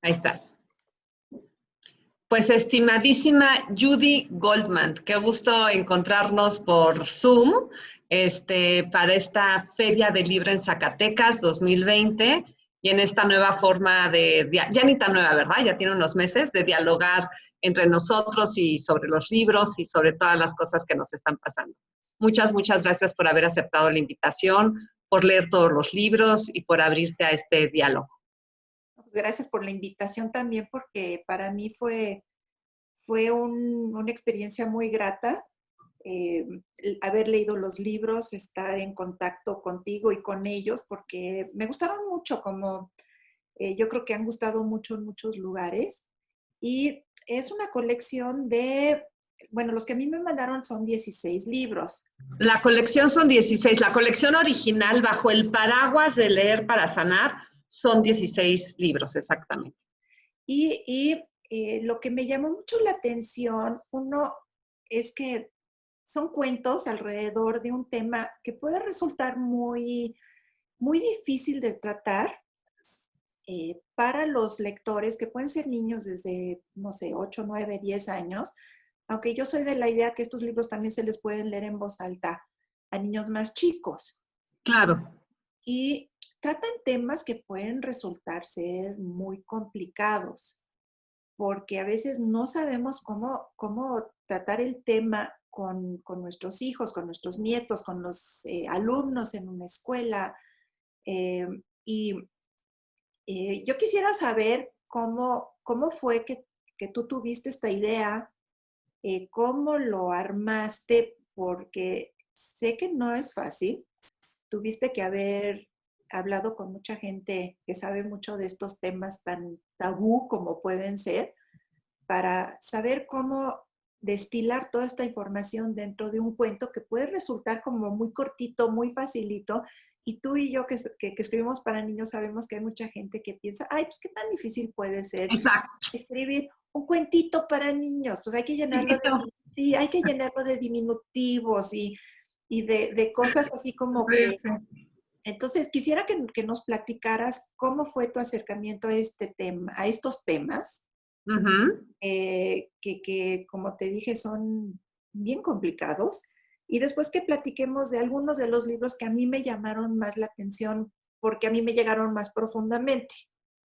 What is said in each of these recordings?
Ahí estás. Pues estimadísima Judy Goldman, qué gusto encontrarnos por Zoom para esta Feria del Libro en Zacatecas 2020 y en esta nueva forma ya ni tan nueva, ¿verdad? Ya tiene unos meses de dialogar entre nosotros y sobre los libros y sobre todas las cosas que nos están pasando. Muchas, muchas gracias por haber aceptado la invitación, por leer todos los libros y por abrirte a este diálogo. Pues gracias por la invitación también, porque para mí fue una experiencia muy grata haber leído los libros, estar en contacto contigo y con ellos, porque me gustaron mucho, como yo creo que han gustado mucho en muchos lugares. Y es una colección de, bueno, los que a mí me mandaron son 16 libros. La colección son 16. La colección original, bajo el paraguas de Leer para Sanar, son 16 libros, exactamente. Y lo que me llamó mucho la atención, uno, es que son cuentos alrededor de un tema que puede resultar muy, muy difícil de tratar para los lectores, que pueden ser niños desde, no sé, 8, 9, 10 años, aunque yo soy de la idea que estos libros también se les pueden leer en voz alta a niños más chicos. Claro. Y tratan temas que pueden resultar ser muy complicados, porque a veces no sabemos cómo tratar el tema con nuestros hijos, con nuestros nietos, con los alumnos en una escuela. Yo quisiera saber cómo fue que tú tuviste esta idea, cómo lo armaste, porque sé que no es fácil. Tuviste que haber hablado con mucha gente que sabe mucho de estos temas tan tabú como pueden ser, para saber cómo destilar toda esta información dentro de un cuento que puede resultar como muy cortito, muy facilito. Y tú y yo que escribimos para niños sabemos que hay mucha gente que piensa, ay, pues qué tan difícil puede ser escribir un cuentito para niños. Pues hay que llenarlo hay que llenarlo de diminutivos y de cosas así como que... Entonces, quisiera que nos platicaras cómo fue tu acercamiento a este tema, a estos temas, que, como te dije, son bien complicados. Y después que platiquemos de algunos de los libros que a mí me llamaron más la atención, porque a mí me llegaron más profundamente.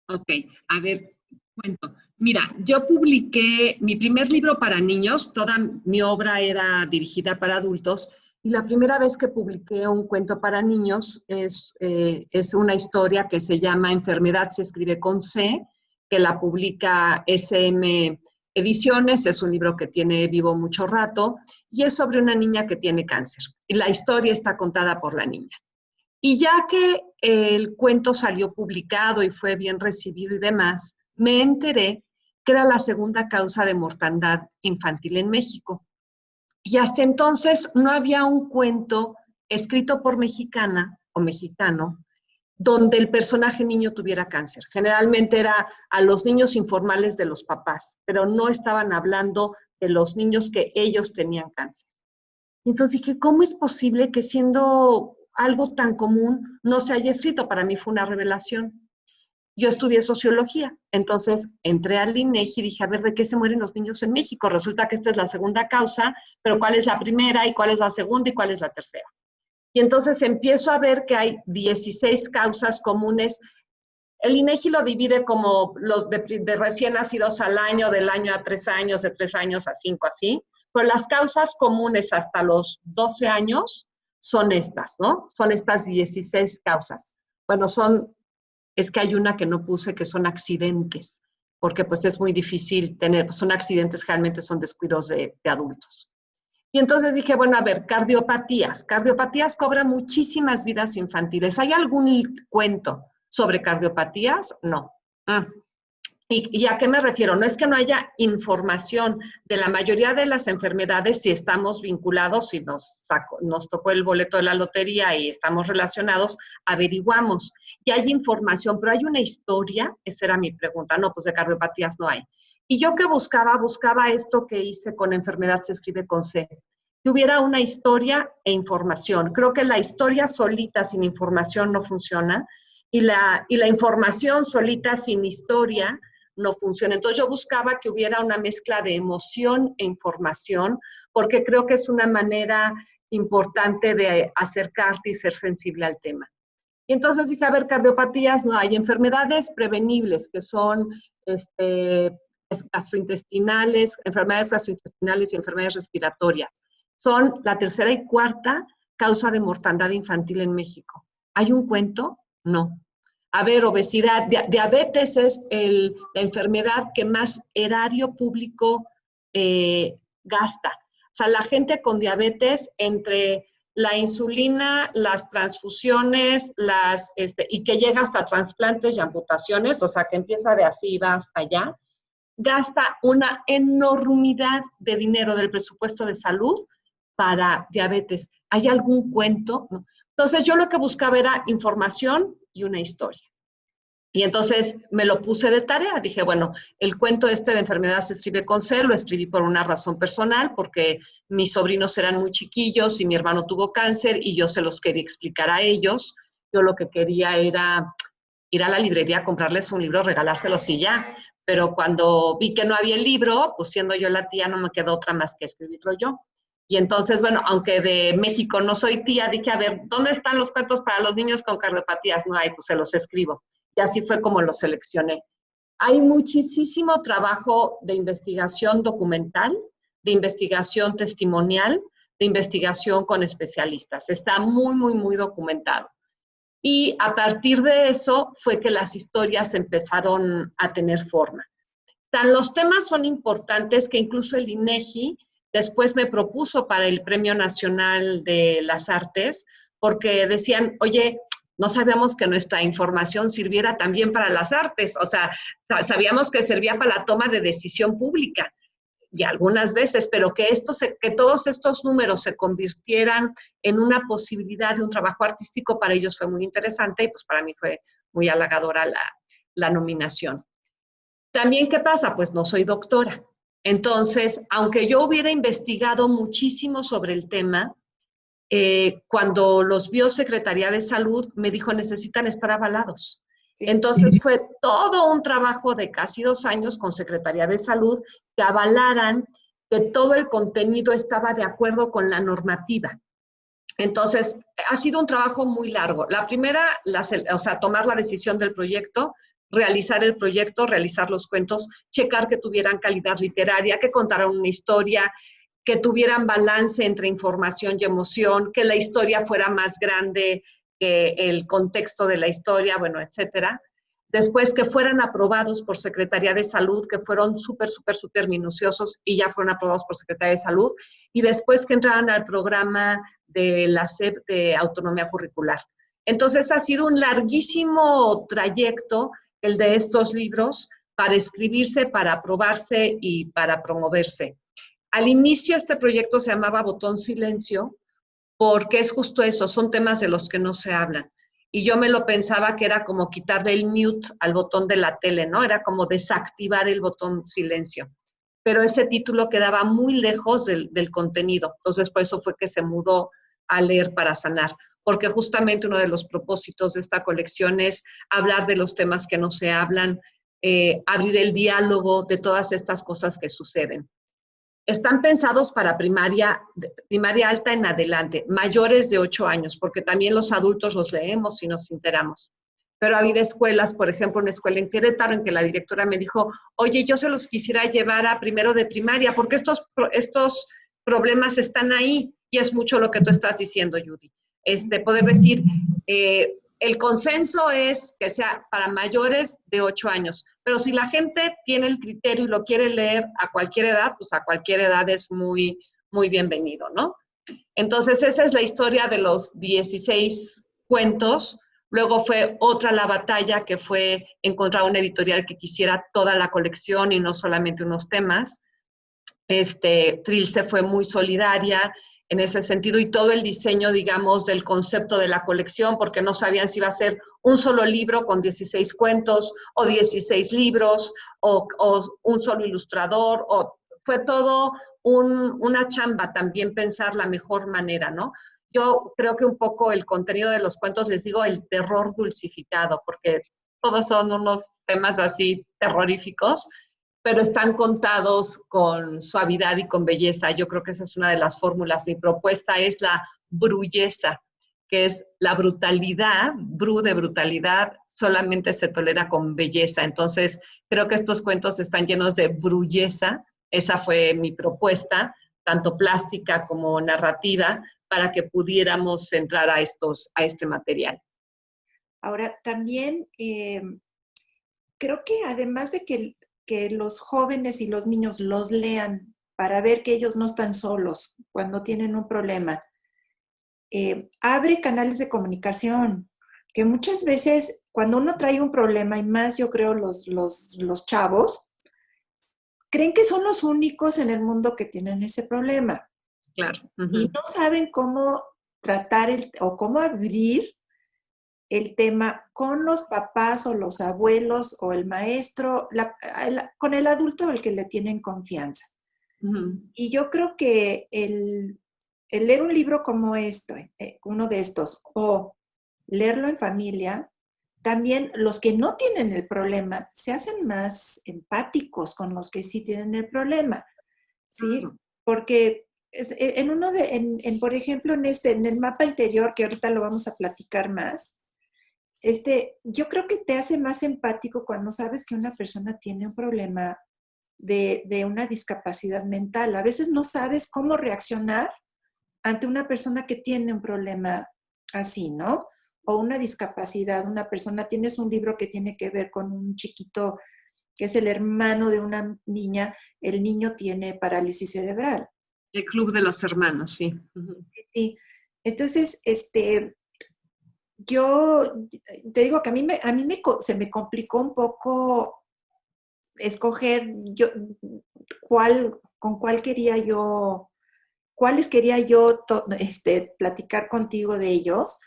Ok, a ver, cuento. Mira, yo publiqué mi primer libro para niños, toda mi obra era dirigida para adultos, y la primera vez que publiqué un cuento para niños es una historia que se llama Enfermedad, se escribe con C, que la publica SM Ediciones, es un libro que tiene vivo mucho rato, y es sobre una niña que tiene cáncer. Y la historia está contada por la niña. Y ya que el cuento salió publicado y fue bien recibido y demás, me enteré que era la segunda causa de mortandad infantil en México. Y hasta entonces no había un cuento escrito por mexicana o mexicano donde el personaje niño tuviera cáncer. Generalmente era a los niños informales de los papás, pero no estaban hablando de los niños que ellos tenían cáncer. Y entonces dije, ¿cómo es posible que siendo algo tan común no se haya escrito? Para mí fue una revelación. Yo estudié sociología, entonces entré al INEGI y dije, a ver, ¿de qué se mueren los niños en México? Resulta que esta es la segunda causa, pero ¿cuál es la primera y cuál es la segunda y cuál es la tercera? Y entonces empiezo a ver que hay 16 causas comunes. El INEGI lo divide como los de recién nacidos al año, del año a 3 años, de 3 años a 5, así. Pero las causas comunes hasta los 12 años son estas, ¿no? Son estas 16 causas. Bueno, es que hay una que no puse, que son accidentes, porque pues es muy difícil tener, son accidentes, generalmente son descuidos de adultos. Y entonces dije, bueno, a ver, cardiopatías. Cardiopatías cobran muchísimas vidas infantiles. ¿Hay algún cuento sobre cardiopatías? No. ¿Y a qué me refiero? No es que no haya información de la mayoría de las enfermedades, si estamos vinculados, si nos tocó el boleto de la lotería y estamos relacionados, averiguamos. Y hay información, pero hay una historia, esa era mi pregunta. No, pues de cardiopatías no hay. Y yo que buscaba esto que hice con Enfermedad, se escribe con C, que hubiera una historia e información. Creo que la historia solita sin información no funciona, y la información solita sin historia no funciona. Entonces yo buscaba que hubiera una mezcla de emoción e información, porque creo que es una manera importante de acercarte y ser sensible al tema. Y entonces dije, a ver, cardiopatías no hay, enfermedades prevenibles, que son enfermedades gastrointestinales y enfermedades respiratorias. Son la tercera y cuarta causa de mortandad infantil en México. ¿Hay un cuento? No. A ver, obesidad, diabetes es la enfermedad que más erario público gasta. O sea, la gente con diabetes, entre la insulina, las transfusiones, y que llega hasta trasplantes y amputaciones, o sea, que empieza de así y va hasta allá, gasta una enormidad de dinero del presupuesto de salud para diabetes. ¿Hay algún cuento? No. Entonces, yo lo que buscaba era información y una historia. Y entonces me lo puse de tarea. Dije, bueno, el cuento de enfermedad se escribe con C, lo escribí por una razón personal, porque mis sobrinos eran muy chiquillos y mi hermano tuvo cáncer y yo se los quería explicar a ellos. Yo lo que quería era ir a la librería, comprarles un libro, regalárselos y ya. Pero cuando vi que no había el libro, pues siendo yo la tía, no me quedó otra más que escribirlo yo. Y entonces, bueno, aunque de México no soy tía, dije, a ver, ¿dónde están los cuentos para los niños con cardiopatías? No hay, pues se los escribo. Y así fue como lo seleccioné. Hay muchísimo trabajo de investigación documental, de investigación testimonial, de investigación con especialistas. Está muy, muy, muy documentado. Y a partir de eso fue que las historias empezaron a tener forma. Los temas son importantes que incluso el INEGI después me propuso para el Premio Nacional de las Artes, porque decían, oye, no sabíamos que nuestra información sirviera también para las artes, o sea, sabíamos que servía para la toma de decisión pública, y algunas veces, pero que todos estos números se convirtieran en una posibilidad de un trabajo artístico, para ellos fue muy interesante, y pues para mí fue muy halagadora la nominación. También, ¿qué pasa? Pues no soy doctora. Entonces, aunque yo hubiera investigado muchísimo sobre el tema, cuando los vio Secretaría de Salud, me dijo, necesitan estar avalados. Sí. Entonces fue todo un trabajo de casi 2 años con Secretaría de Salud que avalaran que todo el contenido estaba de acuerdo con la normativa. Entonces, ha sido un trabajo muy largo. La primera, tomar la decisión del proyecto, realizar el proyecto, realizar los cuentos, checar que tuvieran calidad literaria, que contaran una historia, que tuvieran balance entre información y emoción, que la historia fuera más grande que el contexto de la historia, bueno, etcétera. Después que fueran aprobados por Secretaría de Salud, que fueron súper minuciosos y ya fueron aprobados por Secretaría de Salud. Y después que entraran al programa de la SEP de autonomía curricular. Entonces ha sido un larguísimo trayecto el de estos libros para escribirse, para aprobarse y para promoverse. Al inicio este proyecto se llamaba Botón Silencio, porque es justo eso, son temas de los que no se hablan. Y yo me lo pensaba que era como quitarle el mute al botón de la tele, ¿no? Era como desactivar el botón silencio. Pero ese título quedaba muy lejos del contenido. Entonces, por eso fue que se mudó a Leer para Sanar. Porque justamente uno de los propósitos de esta colección es hablar de los temas que no se hablan, abrir el diálogo de todas estas cosas que suceden. Están pensados para primaria alta en adelante, mayores de 8 años, porque también los adultos los leemos y nos enteramos. Pero ha habido escuelas, por ejemplo, una escuela en Querétaro, en que la directora me dijo, oye, yo se los quisiera llevar a primero de primaria, porque estos problemas están ahí, y es mucho lo que tú estás diciendo, Judy. Poder decir, el consenso es que sea para mayores de 8 años, pero si la gente tiene el criterio y lo quiere leer a cualquier edad, pues a cualquier edad es muy, muy bienvenido, ¿no? Entonces, esa es la historia de los 16 cuentos. Luego fue otra la batalla, que fue encontrar una editorial que quisiera toda la colección y no solamente unos temas. Trilce fue muy solidaria en ese sentido, y todo el diseño, digamos, del concepto de la colección, porque no sabían si iba a ser un solo libro con 16 cuentos, o 16 libros, o un solo ilustrador, fue todo una chamba también pensar la mejor manera, ¿no? Yo creo que un poco el contenido de los cuentos, les digo, el terror dulcificado, porque todos son unos temas así terroríficos, pero están contados con suavidad y con belleza. Yo creo que esa es una de las fórmulas. Mi propuesta es la brulleza, que es la brutalidad, bru de brutalidad, solamente se tolera con belleza. Entonces, creo que estos cuentos están llenos de brulleza. Esa fue mi propuesta, tanto plástica como narrativa, para que pudiéramos entrar a este material. Ahora, también creo que además de que los jóvenes y los niños los lean para ver que ellos no están solos cuando tienen un problema, abre canales de comunicación, que muchas veces cuando uno trae un problema, y más yo creo los chavos, creen que son los únicos en el mundo que tienen ese problema. Claro. Y no saben cómo tratar o cómo abrir el tema con los papás o los abuelos o el maestro, con el adulto al que le tienen confianza. Y yo creo que el leer un libro como uno de estos, o leerlo en familia, también los que no tienen el problema se hacen más empáticos con los que sí tienen el problema, ¿sí? Porque por ejemplo, en el mapa interior, que ahorita lo vamos a platicar más, yo creo que te hace más empático cuando sabes que una persona tiene un problema de una discapacidad mental. A veces no sabes cómo reaccionar ante una persona que tiene un problema así, ¿no? O una discapacidad, una persona, tienes un libro que tiene que ver con un chiquito que es el hermano de una niña, el niño tiene parálisis cerebral. El Club de los Hermanos, sí. Sí. Entonces, yo te digo que se me complicó un poco escoger cuáles quería yo platicar contigo de ellos,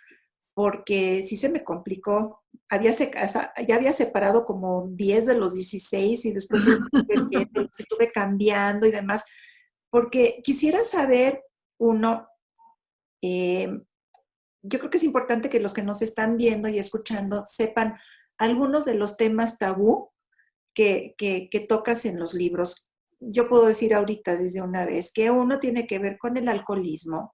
porque sí se me complicó. Ya había separado como 10 de los 16 y después los estuve cambiando y demás, porque quisiera saber, yo creo que es importante que los que nos están viendo y escuchando sepan algunos de los temas tabú que tocas en los libros. Yo puedo decir ahorita desde una vez que uno tiene que ver con el alcoholismo,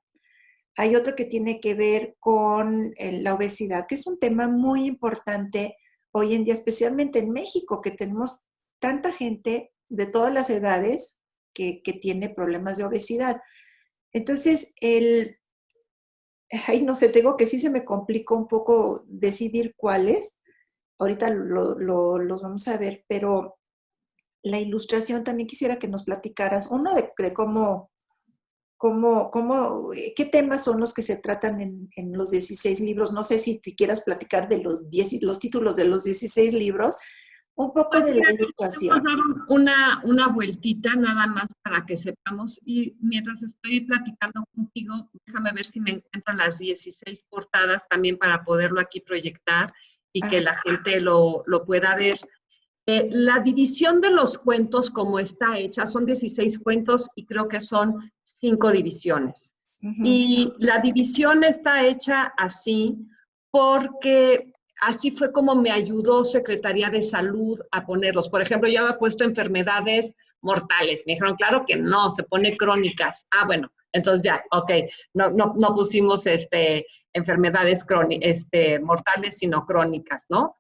hay otro que tiene que ver con la obesidad, que es un tema muy importante hoy en día, especialmente en México, que tenemos tanta gente de todas las edades que tiene problemas de obesidad. Entonces, no sé, tengo que sí se me complicó un poco decidir cuáles. Ahorita los vamos a ver, pero la ilustración también quisiera que nos platicaras, uno de qué temas son los que se tratan en los 16 libros. No sé si te quieras platicar de los títulos de los 16 libros, un poco de la ilustración. Vamos a dar una vueltita nada más para que sepamos, y mientras estoy platicando contigo, déjame ver si me encuentro las 16 portadas también para poderlo aquí proyectar y que la gente lo pueda ver. La división de los cuentos como está hecha, son 16 cuentos y creo que son 5 divisiones. Y la división está hecha así porque así fue como me ayudó Secretaría de Salud a ponerlos. Por ejemplo, yo había puesto enfermedades mortales. Me dijeron, claro que no, se pone crónicas. Ah, bueno, entonces ya, ok, no pusimos enfermedades mortales, sino crónicas, ¿no?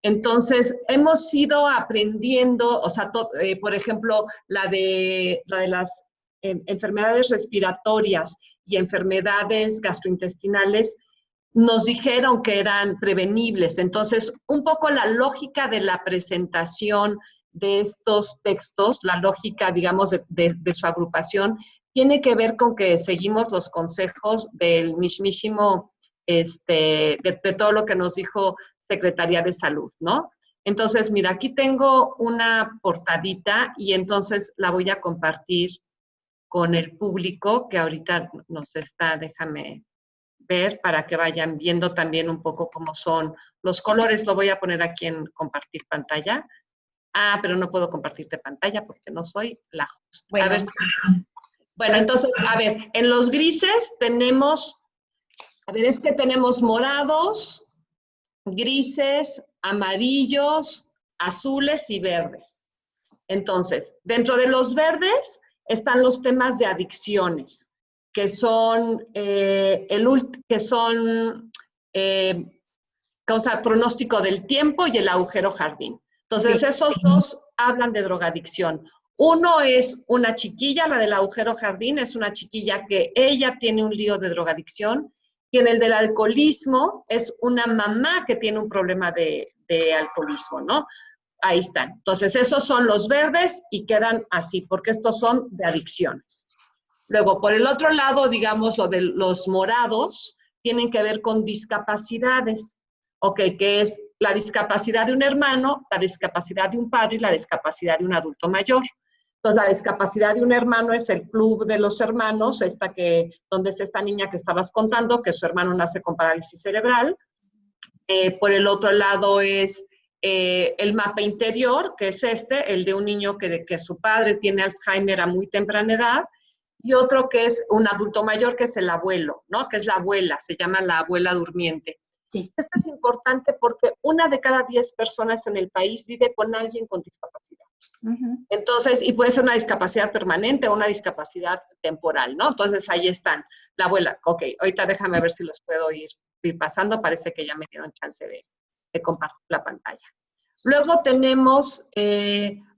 Entonces, hemos ido aprendiendo, o sea, por ejemplo, la de las enfermedades respiratorias y enfermedades gastrointestinales, nos dijeron que eran prevenibles. Entonces, un poco la lógica de la presentación de estos textos, la lógica, digamos, de su agrupación, tiene que ver con que seguimos los consejos del mismísimo, de todo lo que nos dijo Secretaría de Salud, ¿no? Entonces, mira, aquí tengo una portadita y entonces la voy a compartir con el público que ahorita nos está, déjame ver para que vayan viendo también un poco cómo son los colores. Lo voy a poner aquí en compartir pantalla. Ah, pero no puedo compartirte pantalla porque no soy la host. Bueno, a ver, bueno, entonces, a ver, en los grises tenemos, es que tenemos morados, grises, amarillos, azules y verdes. Entonces, dentro de los verdes están los temas de adicciones, que son, causa pronóstico del tiempo y el agujero jardín. Entonces, Sí. esos dos hablan de drogadicción. Uno es una chiquilla, la del agujero jardín, es una chiquilla que ella tiene un lío de drogadicción, y en el del alcoholismo es una mamá que tiene un problema de alcoholismo, ¿no? Ahí están. Entonces, esos son los verdes y quedan así, porque estos son de adicciones. Luego, por el otro lado, digamos, lo de los morados, tienen que ver con discapacidades, ¿ok? Que es la discapacidad de un hermano, la discapacidad de un padre y la discapacidad de un adulto mayor. Entonces, la discapacidad de un hermano es el club de los hermanos, donde es esta niña que estabas contando, que su hermano nace con parálisis cerebral. Por el otro lado es el mapa interior, que es el de un niño que su padre tiene Alzheimer a muy temprana edad, y otro que es un adulto mayor, que es el abuelo, ¿no? Que es la abuela, se llama la abuela durmiente. Sí. Esto es importante porque 1 de cada 10 personas en el país vive con alguien con discapacidad. Uh-huh. Entonces, y puede ser una discapacidad permanente o una discapacidad temporal, ¿no? Entonces, ahí están. La abuela, ok, ahorita déjame ver si los puedo ir pasando, parece que ya me dieron chance de compartir la pantalla. Luego tenemos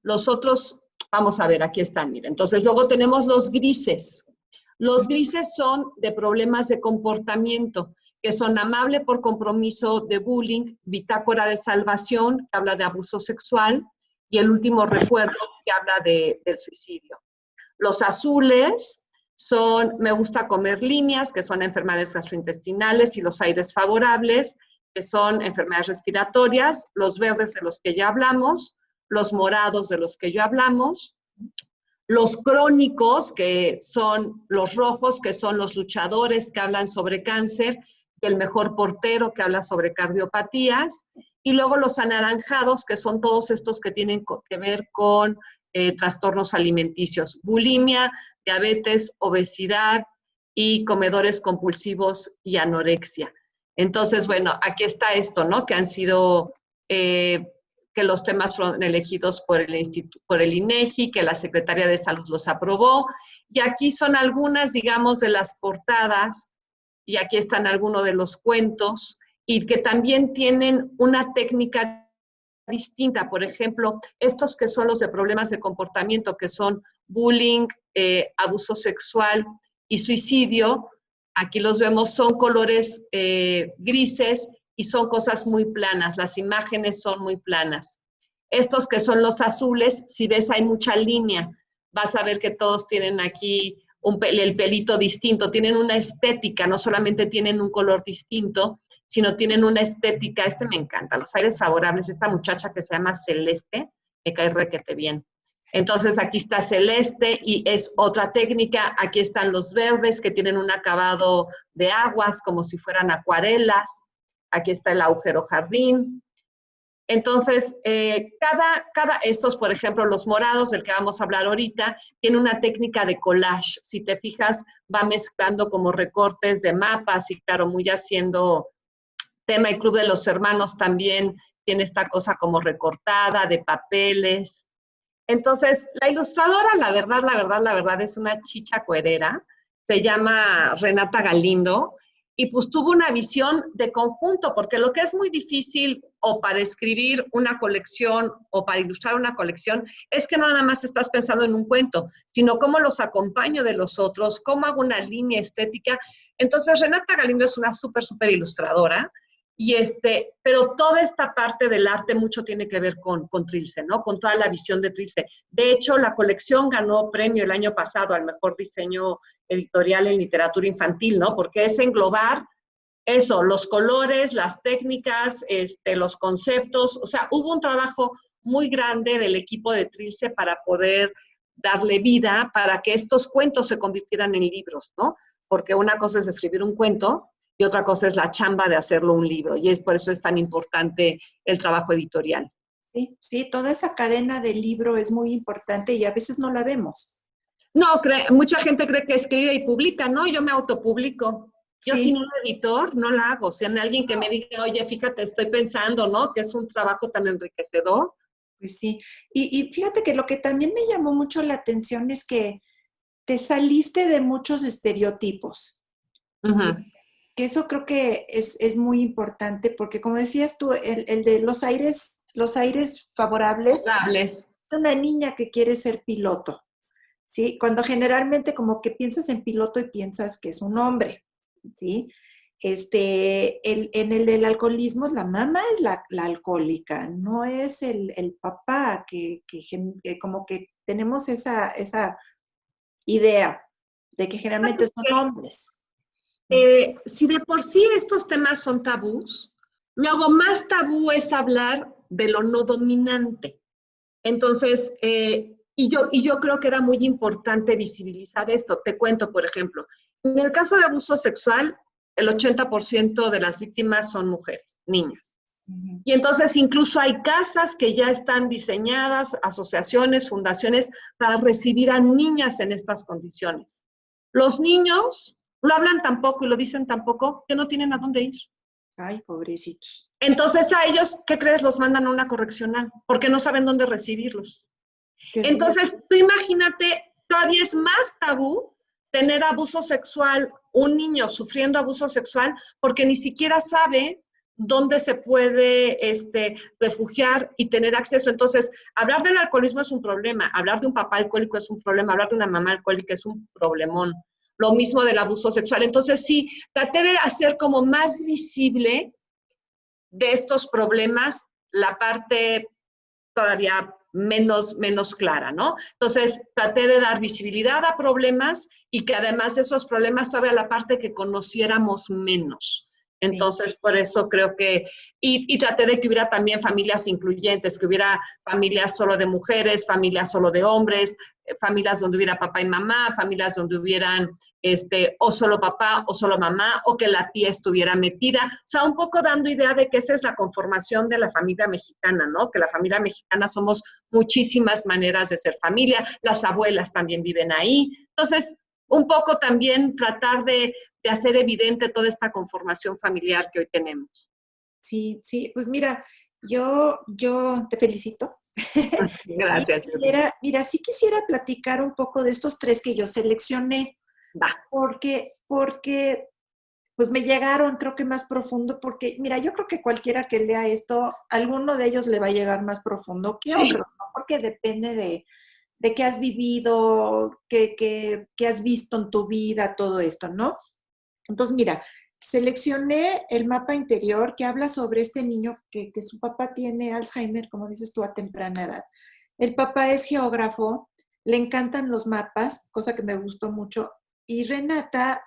los otros, vamos a ver, aquí están, miren. Entonces, luego tenemos los grises. Los grises son de problemas de comportamiento, que son amable por compromiso de bullying, bitácora de salvación, que habla de abuso sexual, y el último recuerdo, que habla del suicidio. Los azules son me gusta comer líneas, que son enfermedades gastrointestinales, y los aires favorables, que son enfermedades respiratorias, los verdes de los que ya hablamos, los morados de los que ya hablamos, los crónicos, que son los rojos, que son los luchadores que hablan sobre cáncer, y el mejor portero que habla sobre cardiopatías, y luego los anaranjados, que son todos estos que tienen que ver con trastornos alimenticios, bulimia, diabetes, obesidad y comedores compulsivos y anorexia. Entonces, bueno, aquí está esto, ¿no? Que han sido, que los temas fueron elegidos por el INEGI, que la Secretaría de Salud los aprobó, y aquí son algunas, digamos, de las portadas, y aquí están algunos de los cuentos, y que también tienen una técnica distinta. Por ejemplo, estos que son los de problemas de comportamiento, que son bullying, abuso sexual y suicidio, aquí los vemos, son colores grises y son cosas muy planas, las imágenes son muy planas. Estos que son los azules, si ves hay mucha línea, vas a ver que todos tienen aquí el pelito distinto, tienen una estética, no solamente tienen un color distinto, sino tienen una estética, me encanta, los aires favorables, esta muchacha que se llama Celeste, me cae requete bien. Entonces aquí está Celeste y es otra técnica, aquí están los verdes que tienen un acabado de aguas como si fueran acuarelas, aquí está el agujero jardín. Entonces, estos, por ejemplo, los morados, del que vamos a hablar ahorita, tiene una técnica de collage. Si te fijas, va mezclando como recortes de mapas y claro, muy haciendo tema. El Club de los Hermanos también tiene esta cosa como recortada de papeles. Entonces, la ilustradora, la verdad, es una chicha cuerera. Se llama Renata Galindo. Y pues tuvo una visión de conjunto, porque lo que es muy difícil o para escribir una colección o para ilustrar una colección es que no nada más estás pensando en un cuento, sino cómo los acompaño de los otros, cómo hago una línea estética. Entonces, Renata Galindo es una súper ilustradora, pero toda esta parte del arte mucho tiene que ver con Trilce, ¿no? Con toda la visión de Trilce. De hecho, la colección ganó premio el año pasado al mejor diseño editorial en literatura infantil, ¿no? Porque es englobar eso, los colores, las técnicas, los conceptos. O sea, hubo un trabajo muy grande del equipo de Trilce para poder darle vida, para que estos cuentos se convirtieran en libros, ¿no? Porque una cosa es escribir un cuento y otra cosa es la chamba de hacerlo un libro. Y por eso es tan importante el trabajo editorial. Sí, sí, toda esa cadena del libro es muy importante y a veces no la vemos. No, mucha gente cree que escribe y publica, ¿no? Yo me autopublico. Yo sin un editor no la hago. Si hay alguien que me diga, oye, fíjate, estoy pensando, ¿no? Que es un trabajo tan enriquecedor, Pues sí. Y fíjate que lo que también me llamó mucho la atención es que te saliste de muchos estereotipos. Ujú. Que eso creo que es muy importante porque como decías tú, el de los aires favorables, Favorables. es una niña que quiere ser piloto, ¿sí? Cuando generalmente como que piensas en piloto y piensas que es un hombre, ¿sí? En el del alcoholismo, la mamá es la alcohólica, no es el papá, que como que tenemos esa idea de que generalmente son hombres. Si de por sí estos temas son tabús, luego más tabú es hablar de lo no dominante. Entonces, y yo creo que era muy importante visibilizar esto. Te cuento, por ejemplo, en el caso de abuso sexual, el 80% de las víctimas son mujeres, niñas. Ujú. Y entonces incluso hay casas que ya están diseñadas, asociaciones, fundaciones, para recibir a niñas en estas condiciones. Los niños lo hablan tan poco y lo dicen tan poco que no tienen a dónde ir. Ay, pobrecitos. Entonces a ellos, ¿qué crees? Los mandan a una correccional porque no saben dónde recibirlos. Qué fuerte. Entonces, tú imagínate, todavía es más tabú tener abuso sexual, un niño sufriendo abuso sexual, porque ni siquiera sabe dónde se puede refugiar y tener acceso. Entonces, hablar del alcoholismo es un problema, hablar de un papá alcohólico es un problema, hablar de una mamá alcohólica es un problemón. Lo mismo del abuso sexual. Entonces, sí, traté de hacer como más visible de estos problemas la parte todavía menos clara, ¿no? Entonces, traté de dar visibilidad a problemas y que además de esos problemas todavía la parte que conociéramos menos. Sí. Entonces, por eso creo que, y traté de que hubiera también familias incluyentes, que hubiera familias solo de mujeres, familias solo de hombres, familias donde hubiera papá y mamá, familias donde hubieran o solo papá o solo mamá, o que la tía estuviera metida. O sea, un poco dando idea de que esa es la conformación de la familia mexicana, ¿no? Que la familia mexicana somos muchísimas maneras de ser familia, las abuelas también viven ahí. Entonces, un poco también tratar de hacer evidente toda esta conformación familiar que hoy tenemos. Sí, sí, pues mira, yo te felicito. Y Gracias, Judith. mira, sí quisiera platicar un poco de estos tres que yo seleccioné, Va. porque pues me llegaron, creo que más profundo, porque mira, yo creo que cualquiera que lea esto, alguno de ellos le va a llegar más profundo que Sí. otros, ¿no? Porque depende de qué has vivido, qué has visto en tu vida, todo esto, ¿no? Entonces, mira, seleccioné el mapa interior que habla sobre este niño que su papá tiene Alzheimer, como dices tú, a temprana edad. El papá es geógrafo, le encantan los mapas, cosa que me gustó mucho, y Renata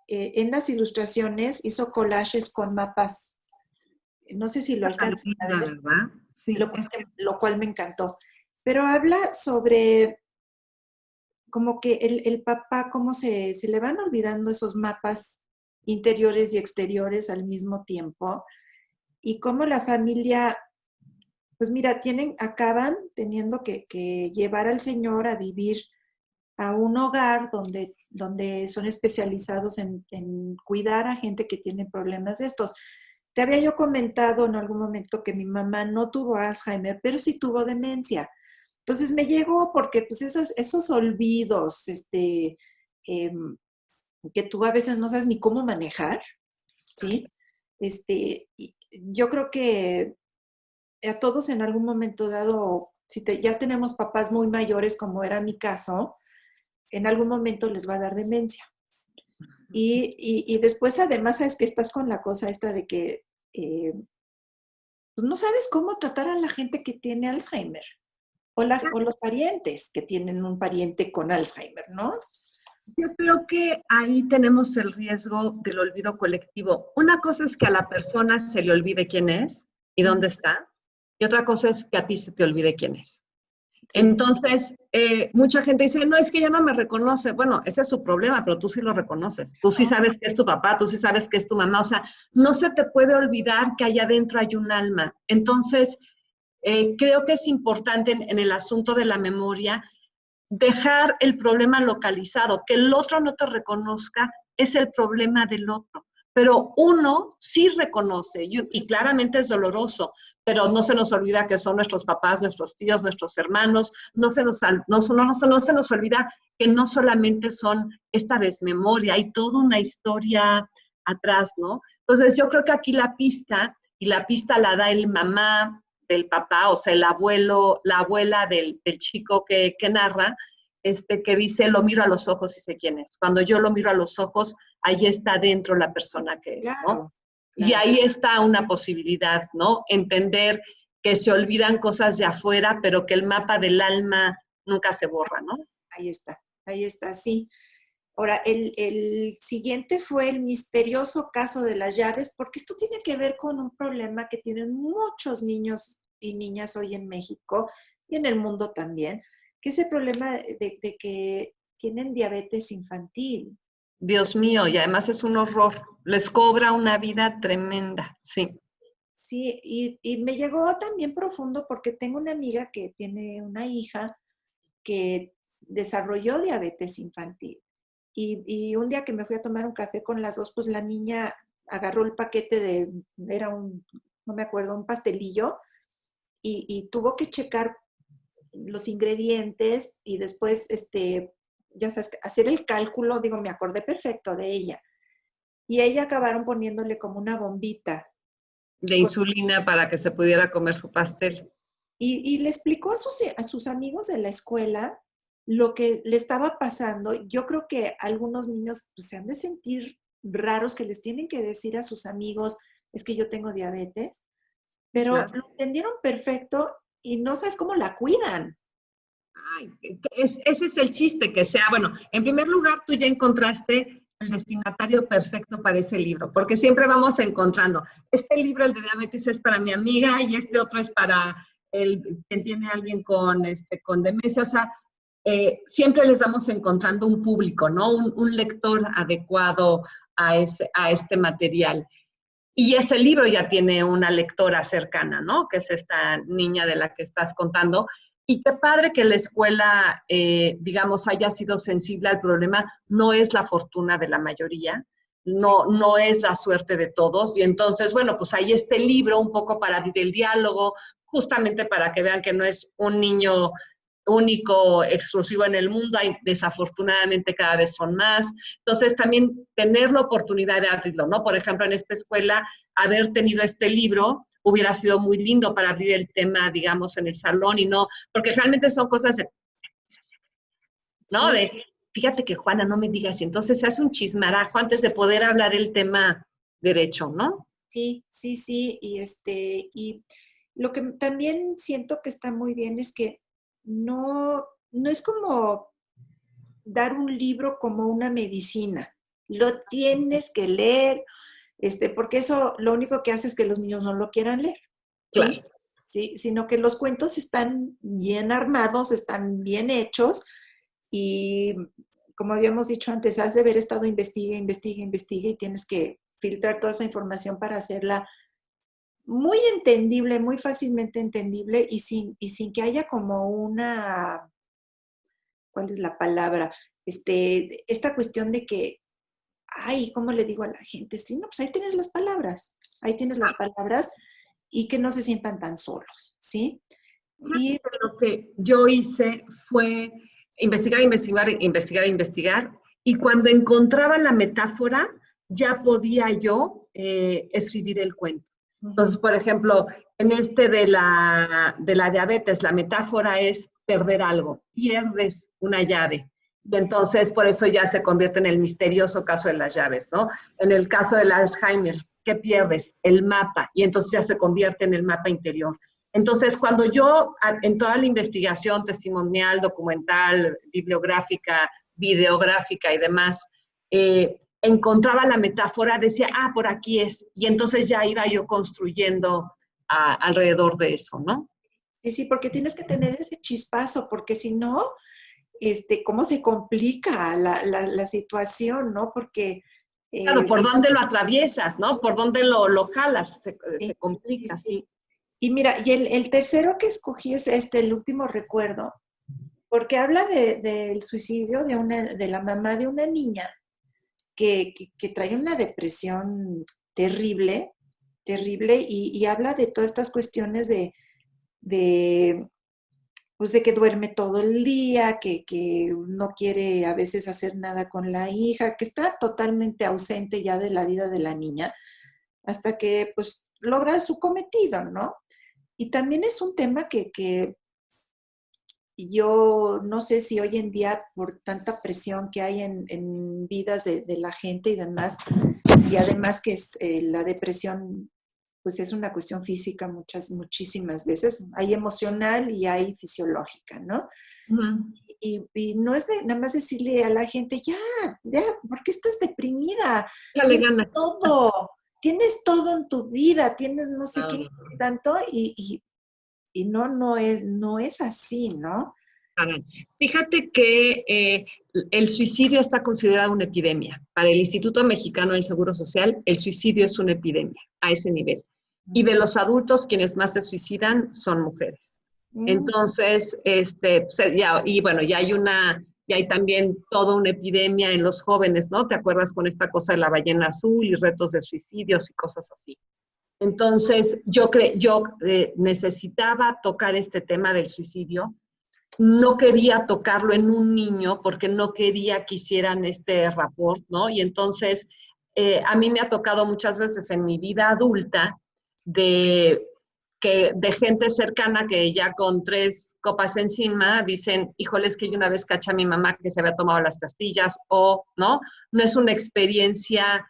en las ilustraciones hizo collages con mapas. No sé si lo alcanzan a ver, ¿Verdad? Sí, lo cual me encantó. Pero habla sobre como que el papá, cómo se le van olvidando esos mapas interiores y exteriores al mismo tiempo, y cómo la familia, pues mira, acaban teniendo que llevar al señor a vivir a un hogar donde son especializados en cuidar a gente que tiene problemas de estos. Te había yo comentado en algún momento que mi mamá no tuvo Alzheimer, pero sí tuvo demencia. Entonces me llegó porque pues esos olvidos, em, que tú a veces no sabes ni cómo manejar, ¿sí? Yo creo que a todos en algún momento dado, si ya tenemos papás muy mayores, como era mi caso, en algún momento les va a dar demencia. Y después, además, sabes que estás con la cosa esta de que pues no sabes cómo tratar a la gente que tiene Alzheimer o los parientes que tienen un pariente con Alzheimer, ¿no? yo creo que ahí tenemos el riesgo del olvido colectivo. Una cosa es que a la persona se le olvide quién es y dónde está, y otra cosa es que a ti se te olvide quién es. Sí, Entonces, mucha gente dice, no, es que ya no me reconoce. Bueno, ese es su problema, pero tú sí lo reconoces. Tú sí sabes que es tu papá, tú sí sabes que es tu mamá. O sea, no se te puede olvidar que allá adentro hay un alma. Entonces, creo que es importante en el asunto de la memoria dejar el problema localizado, que el otro no te reconozca es el problema del otro, pero uno sí reconoce y claramente es doloroso, pero no se nos olvida que son nuestros papás, nuestros tíos, nuestros hermanos, no se nos olvida que no solamente son esta desmemoria, hay toda una historia atrás, ¿no? Entonces yo creo que aquí la pista, y la pista la da el mamá del papá, o sea, el abuelo, la abuela del chico que narra, que dice, lo miro a los ojos y sé quién es. Cuando yo lo miro a los ojos, ahí está dentro la persona que es, ¿no? Claro, Y claro. ahí está una posibilidad, ¿no? Entender que se olvidan cosas de afuera, pero que el mapa del alma nunca se borra, ¿no? Ahí está, sí. Ahora, el siguiente fue el misterioso caso de las llaves, porque esto tiene que ver con un problema que tienen muchos niños y niñas hoy en México y en el mundo también, que es el problema de que tienen diabetes infantil. Dios mío, y además es un horror. Les cobra una vida tremenda, sí. Sí, y me llegó también profundo porque tengo una amiga que tiene una hija que desarrolló diabetes infantil. Y un día que me fui a tomar un café con las dos, pues la niña agarró el paquete era no me acuerdo, un pastelillo, y tuvo que checar los ingredientes y después, ya sabes, hacer el cálculo, digo, me acordé perfecto de ella. Y a ella acabaron poniéndole como una bombita. De insulina para que se pudiera comer su pastel. Y le explicó a sus amigos de la escuela lo que le estaba pasando. Yo creo que algunos niños pues, se han de sentir raros que les tienen que decir a sus amigos, es que yo tengo diabetes, pero Claro. lo entendieron perfecto y no sabes cómo la cuidan. Ay, ese es el chiste, que sea, bueno, en primer lugar, tú ya encontraste el destinatario perfecto para ese libro, porque siempre vamos encontrando, este libro, el de diabetes, es para mi amiga y este otro es para quien tiene alguien con demencia, o sea, siempre les vamos encontrando un público, ¿no? Un lector adecuado a este material. Y ese libro ya tiene una lectora cercana, ¿no? Que es esta niña de la que estás contando. Y qué padre que la escuela, digamos, haya sido sensible al problema. No es la fortuna de la mayoría, Sí, no es la suerte de todos. Y entonces, bueno, pues hay este libro un poco para abrir el diálogo, justamente para que vean que no es un niño único, exclusivo en el mundo, hay, desafortunadamente cada vez son más. Entonces, también tener la oportunidad de abrirlo, ¿no? Por ejemplo, en esta escuela, haber tenido este libro hubiera sido muy lindo para abrir el tema, digamos, en el salón y no, porque realmente son cosas de, ¿no? sí, De, fíjate que Juana, no me digas, y entonces se hace un chismarajo antes de poder hablar el tema derecho, ¿no? sí, sí, sí. Y lo que también siento que está muy bien es que no es como dar un libro como una medicina. Lo tienes que leer, porque eso lo único que hace es que los niños no lo quieran leer, Claro. ¿sí? Sí, sino que los cuentos están bien armados, están bien hechos y como habíamos dicho antes, has de haber estado investiga y tienes que filtrar toda esa información para hacerla muy entendible, muy fácilmente entendible y sin que haya como ¿cuál es la palabra? Esta cuestión de que, ay, ¿cómo le digo a la gente? Sí, no, pues ahí tienes las palabras y que no se sientan tan solos, ¿sí? Y Lo que yo hice fue investigar, investigar, investigar, investigar, y cuando encontraba la metáfora, ya podía yo escribir el cuento. Entonces, ujú, por ejemplo, en de la diabetes, la metáfora es perder algo, pierdes una llave. Y entonces, por eso ya se convierte en el misterioso caso de las llaves, ¿no? En el caso del Alzheimer, ¿qué pierdes? El mapa, y entonces ya se convierte en el mapa interior. Entonces, cuando yo, en toda la investigación testimonial, documental, bibliográfica, videográfica y demás, encontraba la metáfora, decía, ah, por aquí es. Y entonces ya iba yo construyendo alrededor de eso, ¿no? sí, sí, porque tienes que tener ese chispazo, porque si no, cómo se complica la situación, ¿no? Porque Claro, eh, por dónde lo atraviesas, ¿no? Por dónde lo jalas, se sí, sí, complica, sí. sí. Y mira, y el tercero que escogí es el último recuerdo, porque habla del suicidio de la mamá de una niña que trae una depresión terrible, terrible y habla de todas estas cuestiones de, pues de que duerme todo el día, que no quiere a veces hacer nada con la hija, que está totalmente ausente ya de la vida de la niña, hasta que pues logra su cometido, ¿no? Y también es un tema que yo no sé si hoy en día, por tanta presión que hay en vidas de la gente y demás, y además que la depresión, pues es una cuestión física muchísimas veces, hay emocional y hay fisiológica, ¿no? Ujú. Y no es nada más decirle a la gente, ya, ¿por qué estás deprimida? Échale Tienes ganas. todo, tienes todo en tu vida, tienes no sé No, qué no, no. tanto, y no es así, ¿no? Caray. Fíjate que el suicidio está considerado una epidemia. Para el Instituto Mexicano del Seguro Social, el suicidio es una epidemia a ese nivel. Y de los adultos, quienes más se suicidan son mujeres. Mm, Entonces, y bueno, ya hay también toda una epidemia en los jóvenes, ¿no? ¿Te acuerdas con esta cosa de la ballena azul y retos de suicidios y cosas así? Entonces, yo necesitaba tocar este tema del suicidio. No quería tocarlo en un niño porque no quería que hicieran este rapport, ¿no? Y entonces, a mí me ha tocado muchas veces en mi vida adulta de, de gente cercana que ya con 3 copas encima dicen, híjole, es que yo una vez caché a mi mamá que se había tomado las pastillas, o, ¿no? No es una experiencia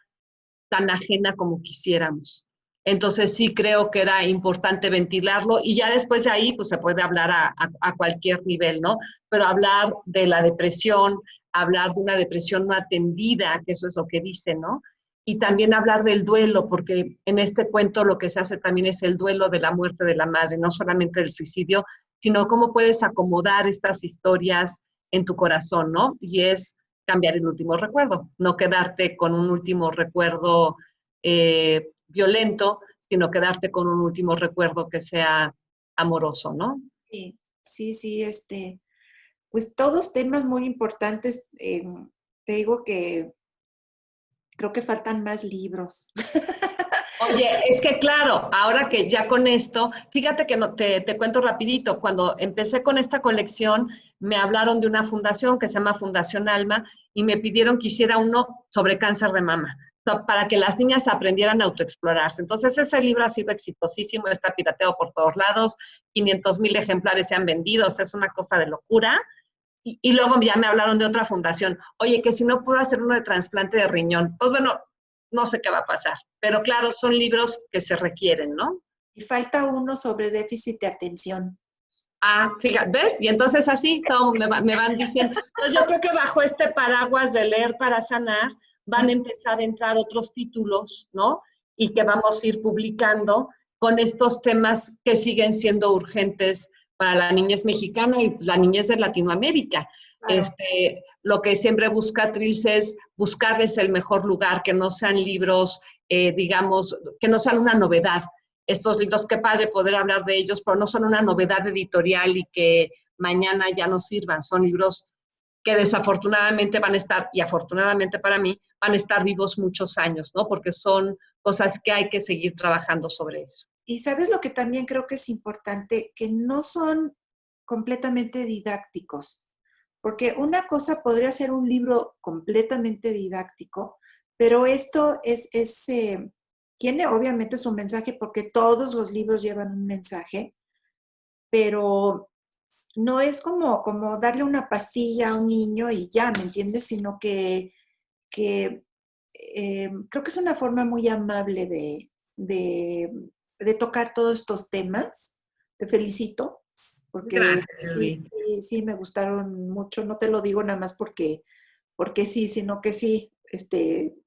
tan ajena como quisiéramos. Entonces sí creo que era importante ventilarlo y ya después de ahí pues se puede hablar a cualquier nivel, ¿no? Pero hablar de la depresión, hablar de una depresión no atendida, que eso es lo que dice, ¿no? Y también hablar del duelo, porque en este cuento lo que se hace también es el duelo de la muerte de la madre, no solamente del suicidio, sino cómo puedes acomodar estas historias en tu corazón, ¿no? Y es cambiar el último recuerdo, no quedarte con un último recuerdo violento, sino quedarte con un último recuerdo que sea amoroso, ¿no? sí, sí, sí, pues todos temas muy importantes. Te digo que creo que faltan más libros. Oye, es que claro, ahora que ya con esto, fíjate que no, te cuento rapidito, cuando empecé con esta colección, me hablaron de una fundación que se llama Fundación Alma y me pidieron que hiciera uno sobre cáncer de mama, para que las niñas aprendieran a autoexplorarse. Entonces ese libro ha sido exitosísimo, está pirateado por todos lados, 500,000 ejemplares se han vendido, o sea, es una cosa de locura. Y luego ya me hablaron de otra fundación, oye, que si no puedo hacer uno de trasplante de riñón, pues bueno, no sé qué va a pasar, pero claro, son libros que se requieren, ¿no? Y falta uno sobre déficit de atención. Ah, fíjate, ¿ves? Y entonces así todo me van diciendo. Entonces yo creo que bajo este paraguas de leer para sanar van a empezar a entrar otros títulos, ¿no? Y que vamos a ir publicando con estos temas que siguen siendo urgentes para la niñez mexicana y la niñez de Latinoamérica. Claro. Lo que siempre busca Tris es buscarles el mejor lugar, que no sean libros, digamos, que no sean una novedad, estos libros, qué padre poder hablar de ellos, pero no son una novedad editorial y que mañana ya no sirvan. Son libros que desafortunadamente van a estar, y afortunadamente para mí, van a estar vivos muchos años, ¿no? Porque son cosas que hay que seguir trabajando sobre eso. Y sabes lo que también creo que es importante, que no son completamente didácticos, porque una cosa podría ser un libro completamente didáctico, pero esto tiene obviamente su mensaje porque todos los libros llevan un mensaje, pero no es como darle una pastilla a un niño y ya, ¿me entiendes? Sino que creo que es una forma muy amable de, de tocar todos estos temas. Te felicito, porque Gracias, sí, Judy. sí, sí me gustaron mucho. No te lo digo nada más porque sí, sino que sí,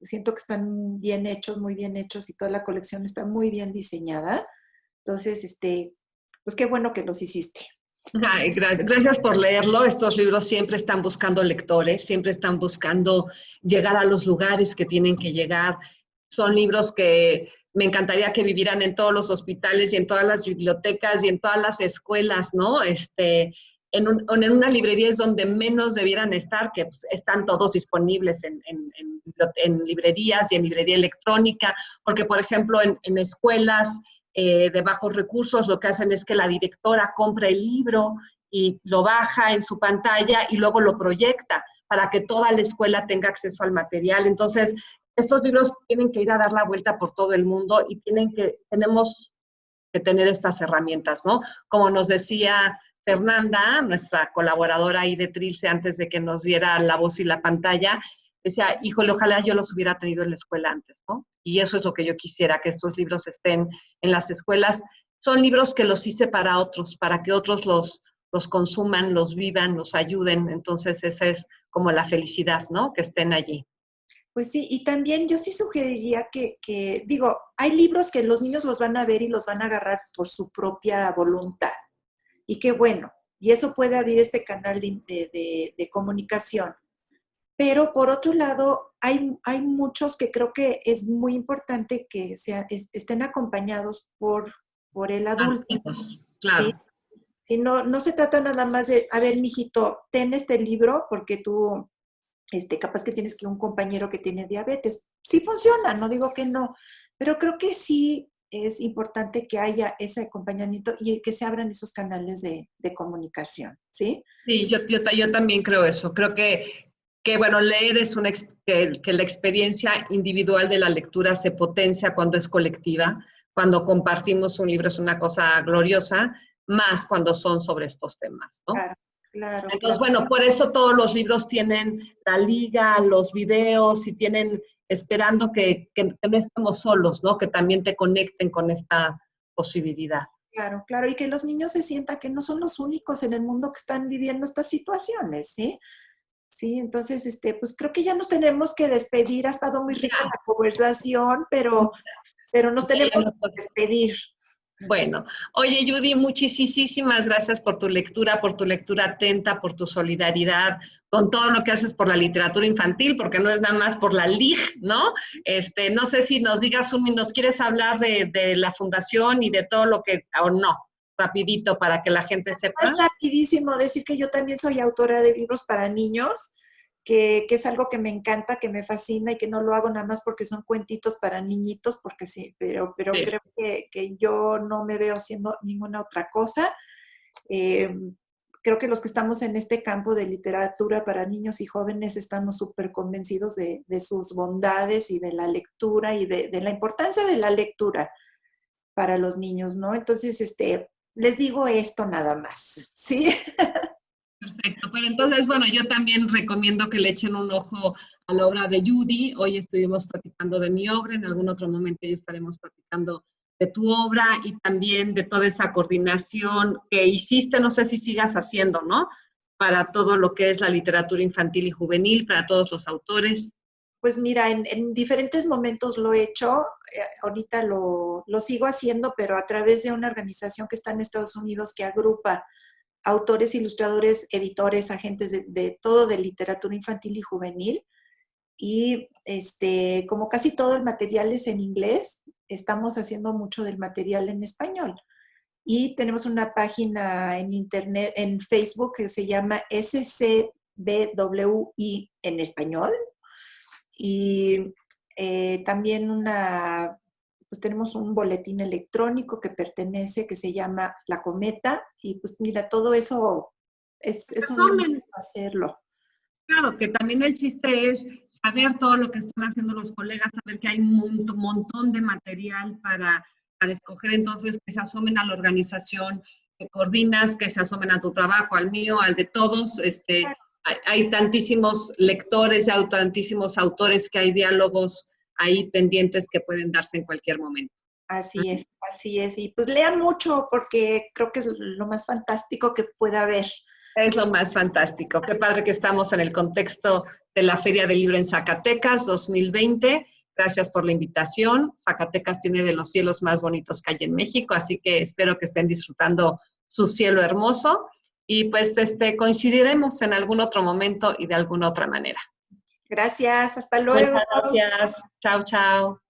siento que están bien hechos, muy bien hechos y toda la colección está muy bien diseñada. Entonces, pues qué bueno que los hiciste. Ay, gracias por leerlo. Estos libros siempre están buscando lectores, siempre están buscando llegar a los lugares que tienen que llegar. Son libros que me encantaría que vivieran en todos los hospitales y en todas las bibliotecas y en todas las escuelas, ¿no? en una librería es donde menos debieran estar, que pues, están todos disponibles en librerías y en librería electrónica, porque por ejemplo en escuelas de bajos recursos lo que hacen es que la directora compra el libro y lo baja en su pantalla y luego lo proyecta para que toda la escuela tenga acceso al material. Entonces, estos libros tienen que ir a dar la vuelta por todo el mundo y tenemos que tener estas herramientas, ¿no? Como nos decía Fernanda, nuestra colaboradora ahí de Trilce, antes de que nos diera la voz y la pantalla, decía, híjole, ojalá yo los hubiera tenido en la escuela antes, ¿no? Y eso es lo que yo quisiera, que estos libros estén en las escuelas. Son libros que los hice para otros, para que otros los consuman, los vivan, los ayuden. Entonces, esa es como la felicidad, ¿no? Que estén allí. Pues sí, y también yo sí sugeriría digo, hay libros que los niños los van a ver y los van a agarrar por su propia voluntad. Y qué bueno, y eso puede abrir este canal de comunicación. Pero por otro lado, hay muchos que creo que es muy importante que estén acompañados por el adulto, ¿sí? Claro. Si no se trata nada más de, a ver, mijito, ten este libro porque tú, capaz que tienes que un compañero que tiene diabetes. Sí funciona, no digo que no, pero creo que sí es importante que haya ese acompañamiento y que se abran esos canales de comunicación, ¿sí? Sí, yo también creo eso. Creo que bueno, leer es que la experiencia individual de la lectura se potencia cuando es colectiva, cuando compartimos un libro es una cosa gloriosa, más cuando son sobre estos temas, ¿no? Claro, claro, Entonces, claro. bueno, por eso todos los libros tienen la liga, los videos y tienen esperando que no estemos solos, ¿no? Que también te conecten con esta posibilidad. Claro, claro, y que los niños se sientan que no son los únicos en el mundo que están viviendo estas situaciones, ¿sí? Sí, entonces, pues creo que ya nos tenemos que despedir. Ha estado muy rica la conversación, pero nos Ya, tenemos que despedir. bueno, oye Judy, muchísimas gracias por tu lectura atenta, por tu solidaridad con todo lo que haces por la literatura infantil, porque no es nada más por la LIG, ¿no? No sé si nos quieres hablar de la fundación y de todo lo que, o no, rapidito para que la gente sepa. Es rapidísimo decir que yo también soy autora de libros para niños, que es algo que me encanta, que me fascina y que no lo hago nada más porque son cuentitos para niñitos, porque sí, pero Sí. creo que yo no me veo haciendo ninguna otra cosa. Creo que los que estamos en este campo de literatura para niños y jóvenes estamos súper convencidos de sus bondades y de la lectura y de la importancia de la lectura para los niños, ¿no? Entonces, les digo esto nada más, ¿sí? Perfecto, pero entonces, bueno, yo también recomiendo que le echen un ojo a la obra de Judy. Hoy estuvimos platicando de mi obra, en algún otro momento ya estaremos platicando de tu obra y también de toda esa coordinación que hiciste, no sé si sigas haciendo, ¿no? Para todo lo que es la literatura infantil y juvenil, para todos los autores. Pues mira, en diferentes momentos lo he hecho, ahorita lo sigo haciendo, pero a través de una organización que está en Estados Unidos que agrupa autores, ilustradores, editores, agentes de todo de literatura infantil y juvenil. Y como casi todo el material es en inglés, estamos haciendo mucho del material en español. Y tenemos una página en internet, en Facebook, que se llama SCBWI en español. Y también pues tenemos un boletín electrónico que pertenece, que se llama La Cometa. Y pues mira, todo eso es un gusto hacerlo. Claro, que también el chiste es saber todo lo que están haciendo los colegas, saber que hay un montón de material para escoger, entonces que se asomen a la organización que coordinas, que se asomen a tu trabajo, al mío, al de todos. Hay tantísimos lectores, hay tantísimos autores que hay diálogos ahí pendientes que pueden darse en cualquier momento. Así es, así es. Y pues lean mucho porque creo que es lo más fantástico que pueda haber. Es lo más fantástico. Qué padre que estamos en el contexto de la Feria del Libro en Zacatecas 2020. Gracias por la invitación. Zacatecas tiene de los cielos más bonitos que hay en México, así que espero que estén disfrutando su cielo hermoso y pues coincidiremos en algún otro momento y de alguna otra manera. Gracias, hasta luego. Muchas gracias. Chao, chao.